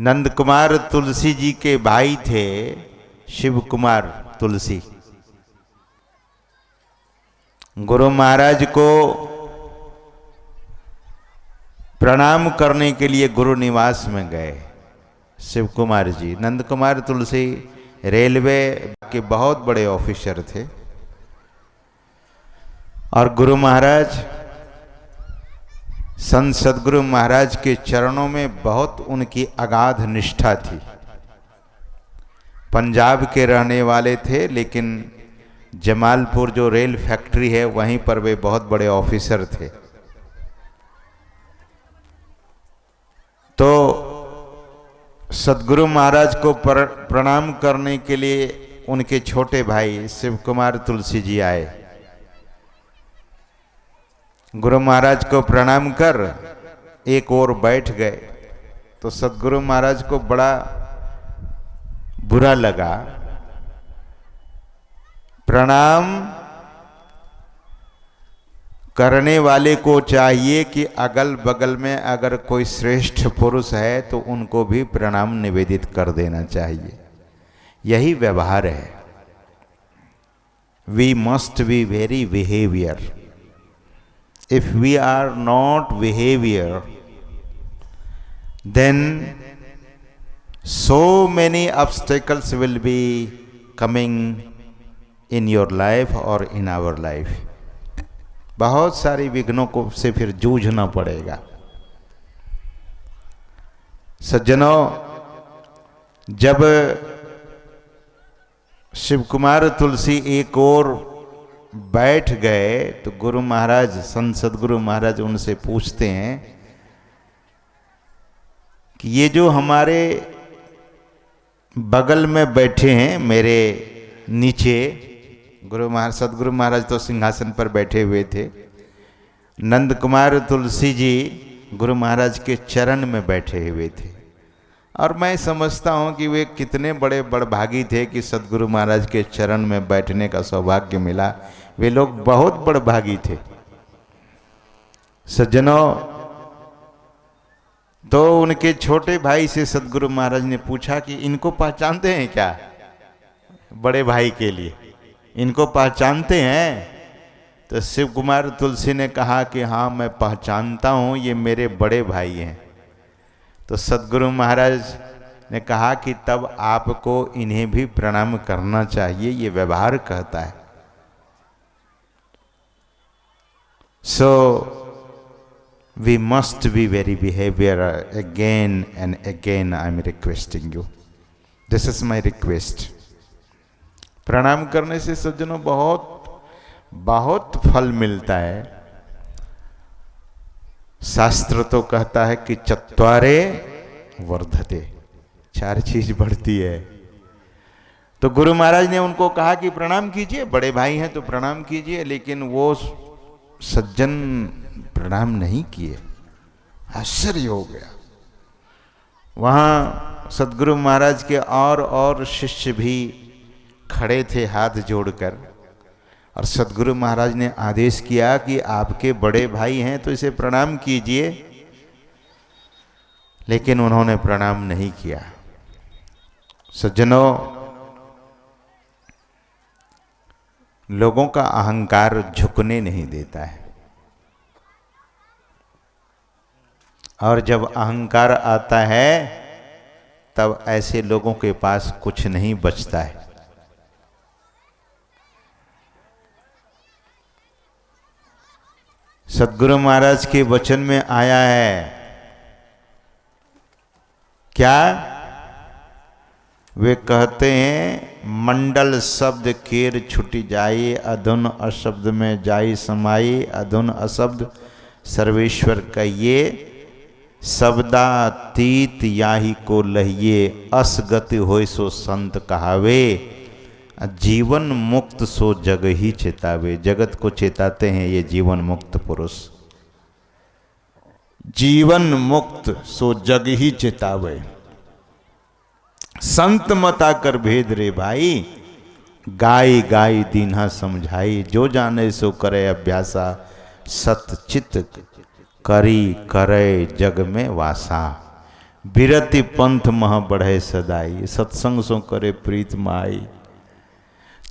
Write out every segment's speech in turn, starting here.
नंद कुमार तुलसी जी के भाई थे, शिव कुमार तुलसी। गुरु महाराज को प्रणाम करने के लिए गुरु निवास में गए शिव कुमार जी। नंद कुमार तुलसी रेलवे के बहुत बड़े ऑफिसर थे और गुरु महाराज संत सदगुरु महाराज के चरणों में बहुत उनकी अगाध निष्ठा थी। पंजाब के रहने वाले थे, लेकिन जमालपुर जो रेल फैक्ट्री है वहीं पर वे बहुत बड़े ऑफिसर थे। तो सदगुरु महाराज को प्रणाम करने के लिए उनके छोटे भाई शिव कुमार तुलसी जी आए। गुरु महाराज को प्रणाम कर एक ओर बैठ गए तो सदगुरु महाराज को बड़ा बुरा लगा। प्रणाम करने वाले को चाहिए कि अगल बगल में अगर कोई श्रेष्ठ पुरुष है तो उनको भी प्रणाम निवेदित कर देना चाहिए। यही व्यवहार है। We must be very behaviour. If we are not behavior, then so many obstacles will be coming in your life or in our life. बहुत सारी विघ्नों को से फिर जूझना पड़ेगा। सज्जनों, जब शिव कुमार तुलसी एक और बैठ गए तो गुरु महाराज संत सदगुरु महाराज उनसे पूछते हैं कि ये जो हमारे बगल में बैठे हैं मेरे नीचे, सदगुरु महाराज तो सिंहासन पर बैठे हुए थे, नंद कुमार तुलसी जी गुरु महाराज के चरण में बैठे हुए थे। और मैं समझता हूँ कि वे कितने बड़े बड़भागी थे कि सदगुरु महाराज के चरण में बैठने का सौभाग्य मिला। वे लोग बहुत बड़भागी थे। सज्जनों, तो उनके छोटे भाई से सदगुरु महाराज ने पूछा कि इनको पहचानते हैं क्या? बड़े भाई के लिए इनको पहचानते हैं? तो शिव कुमार तुलसी ने कहा कि हाँ, मैं पहचानता हूँ, ये मेरे बड़े भाई हैं। तो सदगुरु महाराज ने कहा कि तब आपको इन्हें भी प्रणाम करना चाहिए, ये व्यवहार कहता है। So we must be very behavior. Again and again I am requesting you. This is my request. प्रणाम करने से सज्जनों बहुत बहुत फल मिलता है। शास्त्र तो कहता है कि चत्वारे वर्धते, 4 चीज बढ़ती है। तो गुरु महाराज ने उनको कहा कि प्रणाम कीजिए, बड़े भाई हैं तो प्रणाम कीजिए, लेकिन वो सज्जन प्रणाम नहीं किए। आश्चर्य हो गया। वहाँ सदगुरु महाराज के और शिष्य भी खड़े थे हाथ जोड़कर, और सदगुरु महाराज ने आदेश किया कि आपके बड़े भाई हैं तो इसे प्रणाम कीजिए, लेकिन उन्होंने प्रणाम नहीं किया। सज्जनों, लोगों का अहंकार झुकने नहीं देता है, और जब अहंकार आता है तब ऐसे लोगों के पास कुछ नहीं बचता है। सदगुरु महाराज के वचन में आया है क्या? वे कहते हैं, मंडल शब्द केर छुटी जाई, अधुन अशब्द में जाई समाई, अधुन अशब्द सर्वेश्वर कहिए, शब्दातीत याही को लहिए, असगति होय सो संत कहावे, जीवन मुक्त सो जग ही चेतावे। जगत को चेताते हैं ये जीवन मुक्त पुरुष। जीवन मुक्त सो जग ही चेतावे, संत मत आकर भेद रे भाई, गाय गाय दीन्हा समझाई, जो जाने सो करे अभ्यासा, सत चित करी करे जग में वासा। बिरति पंथ मह बढ़े सदाई, सत्संग सो करे प्रीत माई।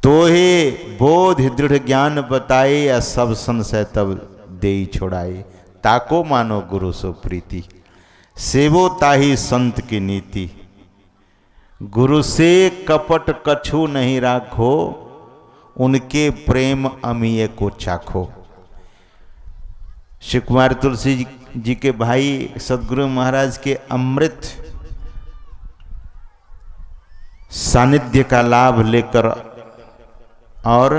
तो हे बोध दृढ़ ज्ञान बताए, या सब संशय तब देई छोड़ाई। ताको मानो गुरु सो प्रीति, सेवो ताही संत की नीति। गुरु से कपट कछु नहीं राखो, उनके प्रेम अमीय को चाखो। श्री कुमार तुलसी जी के भाई सदगुरु महाराज के अमृत सानिध्य का लाभ लेकर और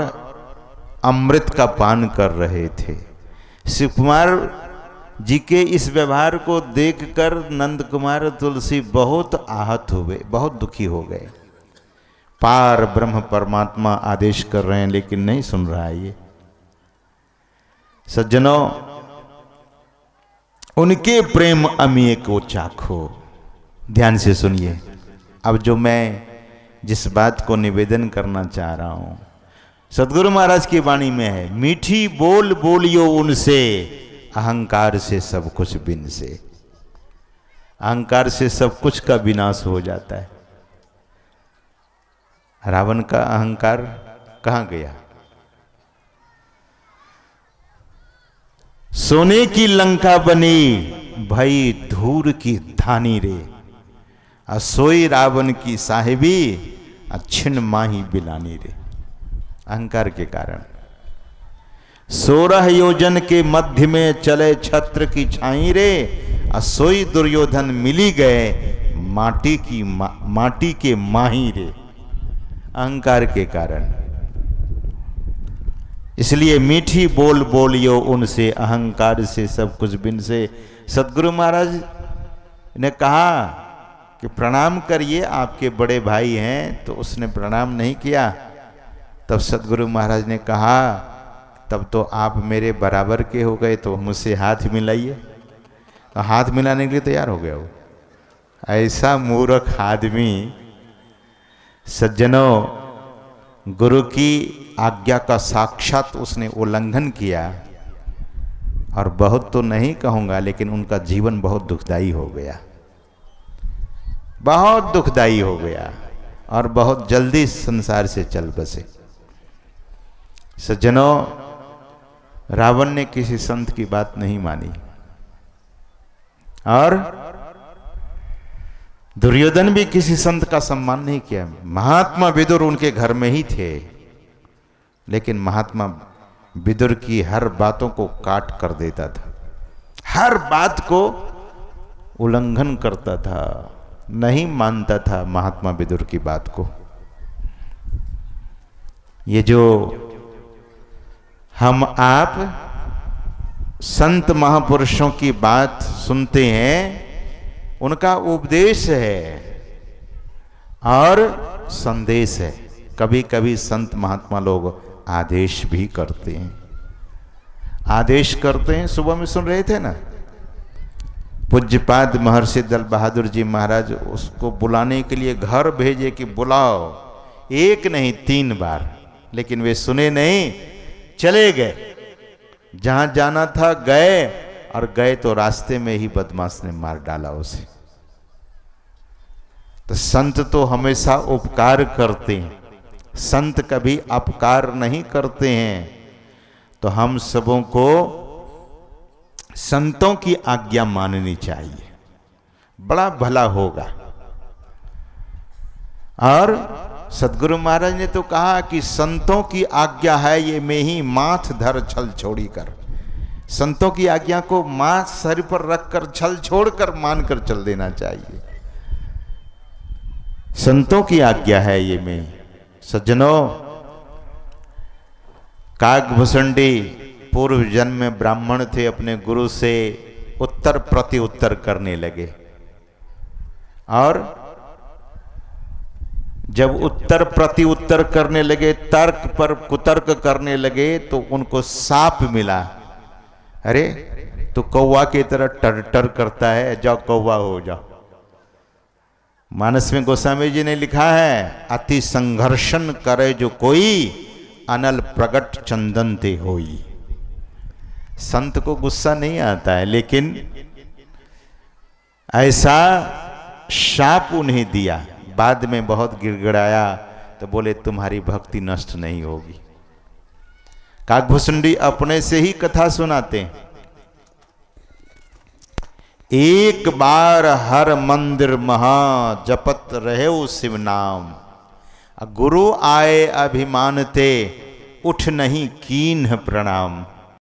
अमृत का पान कर रहे थे। श्री कुमार जी के इस व्यवहार को देखकर नंद कुमार तुलसी बहुत आहत हुए, बहुत दुखी हो गए। पार ब्रह्म परमात्मा आदेश कर रहे हैं लेकिन नहीं सुन रहा है ये। सज्जनों, उनके प्रेम अमीय को चाखो। ध्यान से सुनिए। अब जो मैं जिस बात को निवेदन करना चाह रहा हूं, सदगुरु महाराज की वाणी में है, मीठी बोल बोलियो उनसे, अहंकार से सब कुछ बिन से। अहंकार से सब कुछ का विनाश हो जाता है। रावण का अहंकार कहां गया? सोने की लंका बनी, भई धूर की धानी रे। असोई रावण की साहिबी, छिन्न माही बिलानी रे। अहंकार के कारण 16 योजन के मध्य में चले छत्र की छाई रे। असोई दुर्योधन मिली गए, माटी के माही रे। अहंकार के कारण। इसलिए मीठी बोल बोलियो उनसे, अहंकार से सब कुछ बिन से। सदगुरु महाराज ने कहा कि प्रणाम करिए, आपके बड़े भाई हैं। तो उसने प्रणाम नहीं किया। तब सदगुरु महाराज ने कहा, तब तो आप मेरे बराबर के हो गए, तो मुझसे हाथ मिलाइए। तो हाथ मिलाने के लिए तैयार हो गया वो। ऐसा मूर्ख आदमी। सज्जनों, गुरु की आज्ञा का साक्षात उसने उल्लंघन किया। और बहुत तो नहीं कहूँगा, लेकिन उनका जीवन बहुत दुखदाई हो गया, बहुत दुखदाई हो गया। और बहुत जल्दी संसार से चल बसे। सज्जनों, रावण ने किसी संत की बात नहीं मानी, और दुर्योधन भी किसी संत का सम्मान नहीं किया। महात्मा विदुर उनके घर में ही थे, लेकिन महात्मा विदुर की हर बातों को काट कर देता था, हर बात को उल्लंघन करता था, नहीं मानता था महात्मा विदुर की बात को। ये जो हम आप संत महापुरुषों की बात सुनते हैं, उनका उपदेश है और संदेश है। कभी कभी संत महात्मा लोग आदेश भी करते हैं, आदेश करते हैं। सुबह में सुन रहे थे ना, पूज्यपाद महर्षि दल बहादुर जी महाराज उसको बुलाने के लिए घर भेजे कि बुलाओ, एक नहीं 3 बार, लेकिन वे सुने नहीं, चले गए। जहां जाना था गए, और गए तो रास्ते में ही बदमाश ने मार डाला उसे। तो संत तो हमेशा उपकार करते हैं, संत कभी अपकार नहीं करते हैं। तो हम सबों को संतों की आज्ञा माननी चाहिए, बड़ा भला होगा। और सदगुरु महाराज ने तो कहा कि संतों की आज्ञा है ये में ही माथ धर छल छोड़ी कर। संतों की आज्ञा को माथ सर पर रखकर छल छोड़कर मानकर चल देना चाहिए। संतों की आज्ञा है ये में। सज्जनों, काकभूषणी पूर्व जन्म में ब्राह्मण थे, अपने गुरु से उत्तर प्रति उत्तर करने लगे। और जब उत्तर प्रति उत्तर करने लगे, तर्क पर कुतर्क करने लगे, तो उनको साप मिला। अरे तो कौवा की तरह टर टर करता है, जाओ कौवा हो जाओ। मानस में गोस्वामी जी ने लिखा है, अति संघर्षण करे जो कोई, अनल प्रगट चंदन ते होई। संत को गुस्सा नहीं आता है, लेकिन ऐसा शाप उन्हें दिया। बाद में बहुत गिड़गिड़ाया तो बोले तुम्हारी भक्ति नष्ट नहीं होगी। काकभूषुंडी अपने से ही कथा सुनाते हैं। एक बार हर मंदिर महा जपत रहे शिव नाम, गुरु आए अभिमान ते उठ नहीं कीन्ह प्रणाम।